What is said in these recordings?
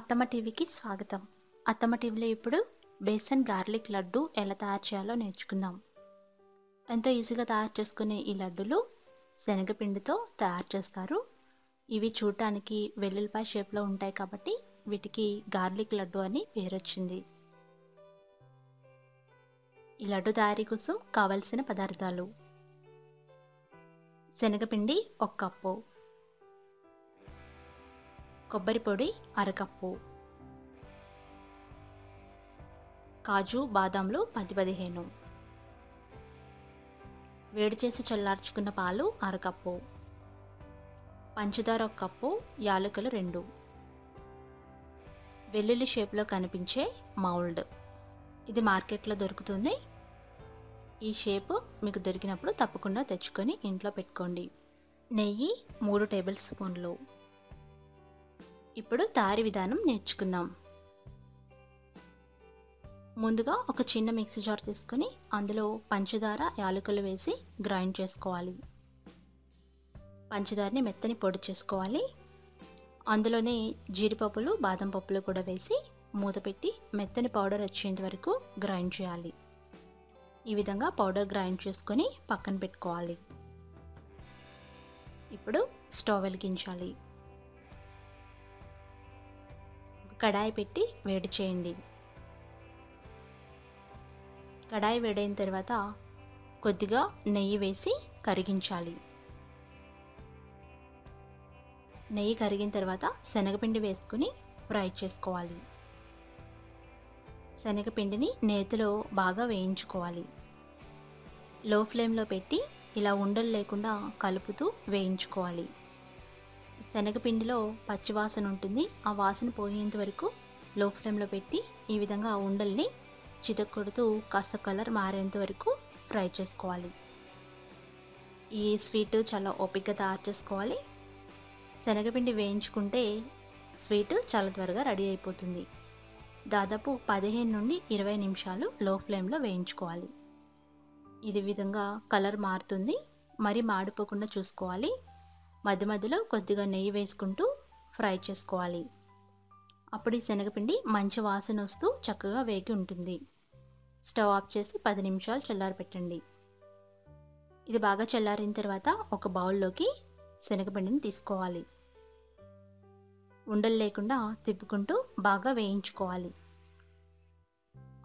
అత్తమ్మ టీవీకి స్వాగతం. అత్తమ్మ టీవీలో ఇప్పుడు బేసన్ గార్లిక్ లడ్డు ఎలా తయారు చేయాలో నేర్చుకుందాం. ఎంతో ఈజీగా తయారు చేసుకునే ఈ లడ్డులు శనగపిండితో తయారు చేస్తారు. ఇవి చూడటానికి వెల్లుల్లిపాయ షేప్లో ఉంటాయి కాబట్టి వీటికి గార్లిక్ లడ్డు అని పేరు వచ్చింది. ఈ లడ్డు తయారీ కోసం కావలసిన పదార్థాలు: శనగపిండి 1 కప్పు, కొబ్బరి పొడి 1/2 కప్పు, కాజు బాదాంలు 10-15, వేడి చేసి చల్లార్చుకున్న పాలు 1/2 కప్పు, పంచదార 1 కప్పు, యాలకులు 2, వెల్లుల్లి షేప్లో కనిపించే మౌల్డ్. ఇది మార్కెట్లో దొరుకుతుంది. ఈ షేప్ మీకు దొరికినప్పుడు తప్పకుండా తెచ్చుకొని ఇంట్లో పెట్టుకోండి. నెయ్యి 3 టేబుల్ స్పూన్లు. ఇప్పుడు తయారీ విధానం నేర్చుకుందాం. ముందుగా ఒక చిన్న మిక్సీ జార్ తీసుకొని అందులో పంచదార, యాలకులు వేసి గ్రైండ్ చేసుకోవాలి. పంచదారని మెత్తని పొడి చేసుకోవాలి. అందులోనే జీడిపప్పులు, బాదం పప్పులు కూడా వేసి మూత పెట్టి మెత్తని పౌడర్ వచ్చేంత వరకు గ్రైండ్ చేయాలి. ఈ విధంగా పౌడర్ గ్రైండ్ చేసుకొని పక్కన పెట్టుకోవాలి. ఇప్పుడు స్టవ్ వెలిగించాలి. కడాయి పెట్టి వేడి చేయండి. కడాయి వేడైన తర్వాత కొద్దిగా నెయ్యి వేసి కరిగించాలి. నెయ్యి కరిగిన తర్వాత శనగపిండి వేసుకుని ఫ్రై చేసుకోవాలి. శనగపిండిని నేతిలో బాగా వేయించుకోవాలి. లో ఫ్లేమ్లో పెట్టి ఇలా ఉండలు లేకుండా కలుపుతూ వేయించుకోవాలి. శనగపిండిలో పచ్చివాసన ఉంటుంది. ఆ వాసన పోయేంత వరకు లో ఫ్లేమ్లో పెట్టి ఈ విధంగా ఆ ఉండల్ని చితక్కొడుతూ కాస్త కలర్ మారేంత వరకు ఫ్రై చేసుకోవాలి. ఈ స్వీట్ చాలా ఓపికగా తయారు చేసుకోవాలి. శనగపిండి వేయించుకుంటే స్వీట్ చాలా త్వరగా రెడీ అయిపోతుంది. దాదాపు 15 నుండి 20 నిమిషాలు లో ఫ్లేమ్లో వేయించుకోవాలి. ఇది విధంగా కలర్ మారుతుంది. మరి మాడిపోకుండా చూసుకోవాలి. మధ్య మధ్యలో కొద్దిగా నెయ్యి వేసుకుంటూ ఫ్రై చేసుకోవాలి. అప్పుడు ఈ శనగపిండి మంచి వాసన వస్తూ చక్కగా వేగి ఉంటుంది. స్టవ్ ఆఫ్ చేసి 10 నిమిషాలు చల్లారపెట్టండి. ఇది బాగా చల్లారిన తర్వాత ఒక బౌల్లోకి శనగపిండిని తీసుకోవాలి. ఉండలు లేకుండా తిప్పుకుంటూ బాగా వేయించుకోవాలి.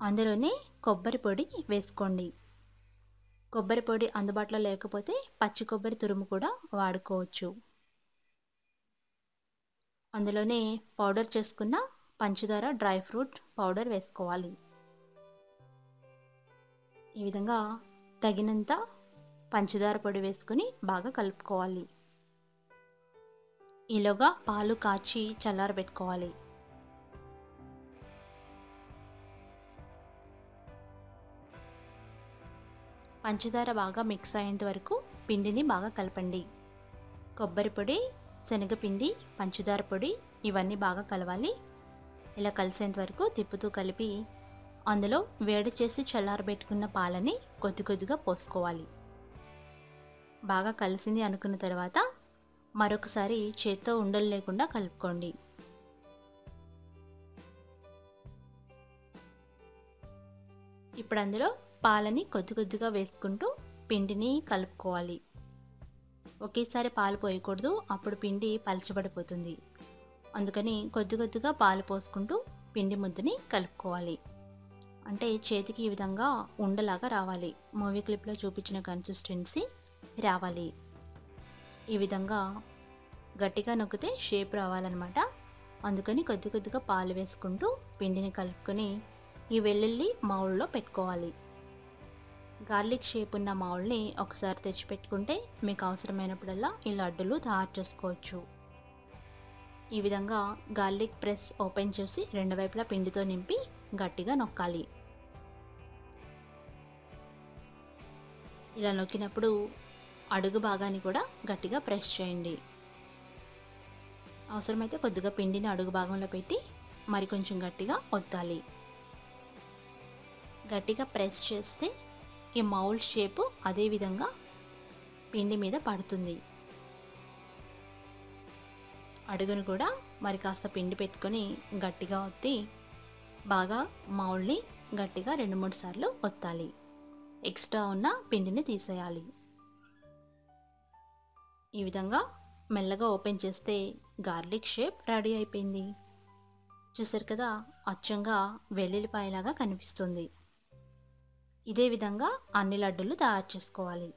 అందులోనే కొబ్బరి పొడి వేసుకోండి. కొబ్బరి పొడి అందుబాటులో లేకపోతే పచ్చి కొబ్బరి తురుము కూడా వాడుకోవచ్చు. అందులోనే పౌడర్ చేసుకున్న పంచదార, డ్రై ఫ్రూట్ పౌడర్ వేసుకోవాలి. ఈ విధంగా తగినంత పంచదార పొడి వేసుకుని బాగా కలుపుకోవాలి. ఈలోగా పాలు కాచి చల్లారబెట్టుకోవాలి. పంచదార బాగా మిక్స్ అయ్యేంత వరకు పిండిని బాగా కలపండి. కొబ్బరి పొడి, శనగపిండి, పంచదార పొడి ఇవన్నీ బాగా కలవాలి. ఇలా కలిసేంత వరకు తిప్పుతూ కలిపి అందులో వేడి చేసి చల్లారబెట్టుకున్న పాలని కొద్ది కొద్దిగా పోసుకోవాలి. బాగా కలిసింది అనుకున్న తర్వాత మరొకసారి చేత్తో ఉండలు లేకుండా కలుపుకోండి. ఇప్పుడు అందులో పాలని కొద్ది కొద్దిగా వేసుకుంటూ పిండిని కలుపుకోవాలి. ఒకేసారి పాలు పోయకూడదు, అప్పుడు పిండి పలచబడిపోతుంది. అందుకని కొద్ది కొద్దిగా పాలు పోసుకుంటూ పిండి ముద్దని కలుపుకోవాలి. అంటే చేతికి ఈ విధంగా ఉండలాగా రావాలి. మూవీ క్లిప్లో చూపించిన కన్సిస్టెన్సీ రావాలి. ఈ విధంగా గట్టిగా నొక్కితే షేప్ రావాలన్నమాట. అందుకని కొద్ది కొద్దిగా పాలు వేసుకుంటూ పిండిని కలుపుకొని ఈ వెల్లుల్లి మౌల్డ్లో పెట్టుకోవాలి. గార్లిక్ షేప్ ఉన్న మౌల్డ్ని ఒకసారి తెచ్చిపెట్టుకుంటే మీకు అవసరమైనప్పుడల్లా ఈ లడ్డులు తయారు చేసుకోవచ్చు. ఈ విధంగా గార్లిక్ ప్రెస్ ఓపెన్ చేసి రెండు వైపులా పిండితో నింపి గట్టిగా నొక్కాలి. ఇలా నొక్కినప్పుడు అడుగు భాగాన్ని కూడా గట్టిగా ప్రెస్ చేయండి. అవసరమైతే కొద్దిగా పిండిని అడుగు భాగంలో పెట్టి మరి కొంచెం గట్టిగా ఒత్తాలి. గట్టిగా ప్రెస్ చేస్తే ఈ మౌల్డ్ షేపు అదే విధంగా పిండి మీద పడుతుంది. అడుగును కూడా మరి కాస్త పిండి పెట్టుకొని గట్టిగా ఒత్తి బాగా మౌల్డ్ని గట్టిగా 2-3 సార్లు ఒత్తాలి. ఎక్స్ట్రా ఉన్న పిండిని తీసేయాలి. ఈ విధంగా మెల్లగా ఓపెన్ చేస్తే గార్లిక్ షేప్ రెడీ అయిపోయింది. చూసారు కదా, అచ్చంగా వెల్లుల్లిపాయలాగా కనిపిస్తుంది. ఇదే విధంగా అన్ని లడ్డూలు తయారు చేసుకోవాలి.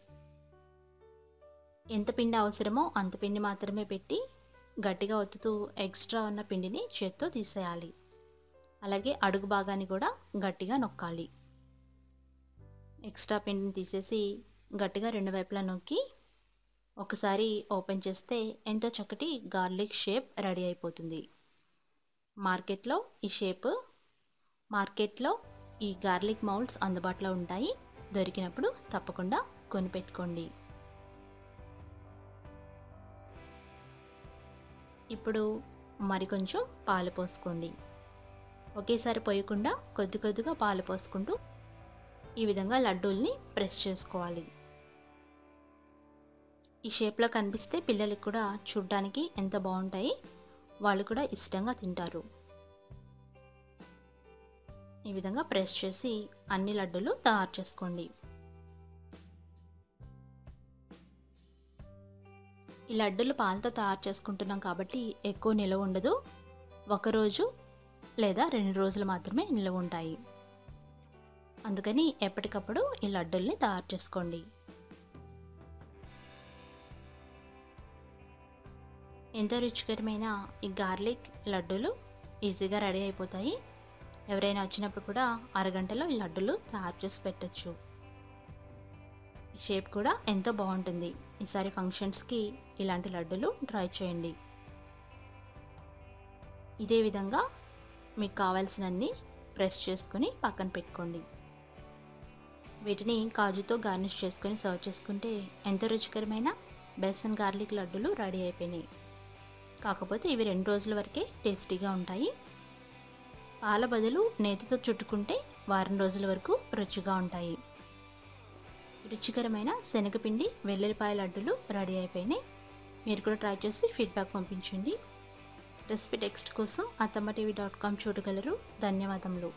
ఎంత పిండి అవసరమో అంత పిండి మాత్రమే పెట్టి గట్టిగా ఒత్తుతూ ఎక్స్ట్రా ఉన్న పిండిని చేత్తో తీసేయాలి. అలాగే అడుగు భాగాన్ని కూడా గట్టిగా నొక్కాలి. ఎక్స్ట్రా పిండిని తీసేసి గట్టిగా 2 వైపులా నొక్కి ఒకసారి ఓపెన్ చేస్తే ఎంతో చక్కటి గార్లిక్ షేప్ రెడీ అయిపోతుంది. మార్కెట్లో ఈ గార్లిక్ మౌల్డ్స్ అందుబాటులో ఉంటాయి. దొరికినప్పుడు తప్పకుండా కొనిపెట్టుకోండి. ఇప్పుడు మరికొంచెం పాలు పోసుకోండి. ఒకేసారి పోయకుండా కొద్ది కొద్దిగా పాలు పోసుకుంటూ ఈ విధంగా లడ్డూల్ని ప్రెస్ చేసుకోవాలి. ఈ షేప్లో కనిపిస్తే పిల్లలకి కూడా చూడ్డానికి ఎంత బాగుంటాయి, వాళ్ళు కూడా ఇష్టంగా తింటారు. ఈ విధంగా ప్రెస్ చేసి అన్ని లడ్డూలు తయారు చేసుకోండి. ఈ లడ్డూలు పాలతో తయారు చేసుకుంటున్నాం కాబట్టి ఎక్కువ నిలవ ఉండదు. 1 రోజు లేదా 2 రోజులు మాత్రమే నిలవ ఉంటాయి. అందుకని ఎప్పటికప్పుడు ఈ లడ్డూల్ని తయారు చేసుకోండి. ఎంతో రుచికరమైన ఈ గార్లిక్ లడ్డూలు ఈజీగా రెడీ అయిపోతాయి. ఎవరైనా వచ్చినప్పుడు కూడా అరగంటలో ఈ లడ్డూలు తయారు చేసి పెట్టచ్చు. ఈ షేప్ కూడా ఎంతో బాగుంటుంది. ఈసారి ఫంక్షన్స్కి ఇలాంటి లడ్డూలు ట్రై చేయండి. ఇదే విధంగా మీకు కావాల్సినన్ని ప్రెస్ చేసుకొని పక్కన పెట్టుకోండి. వీటిని కాజుతో గార్నిష్ చేసుకొని సర్వ్ చేసుకుంటే ఎంతో రుచికరమైన బేసన్ గార్లిక్ లడ్డూలు రెడీ అయిపోయినాయి. కాకపోతే ఇవి 2 రోజుల వరకే టేస్టీగా ఉంటాయి. పాల బదులు నేతితో చుట్టుకుంటే వారం రోజుల వరకు రుచిగా ఉంటాయి. రుచికరమైన శనగపిండి వెల్లుల్లిపాయ లడ్డూలు రెడీ అయిపోయినాయి. మీరు కూడా ట్రై చేసి ఫీడ్బ్యాక్ పంపించండి. రెసిపీ టెక్స్ట్ కోసం attammatv.com చూడగలరు. ధన్యవాదములు.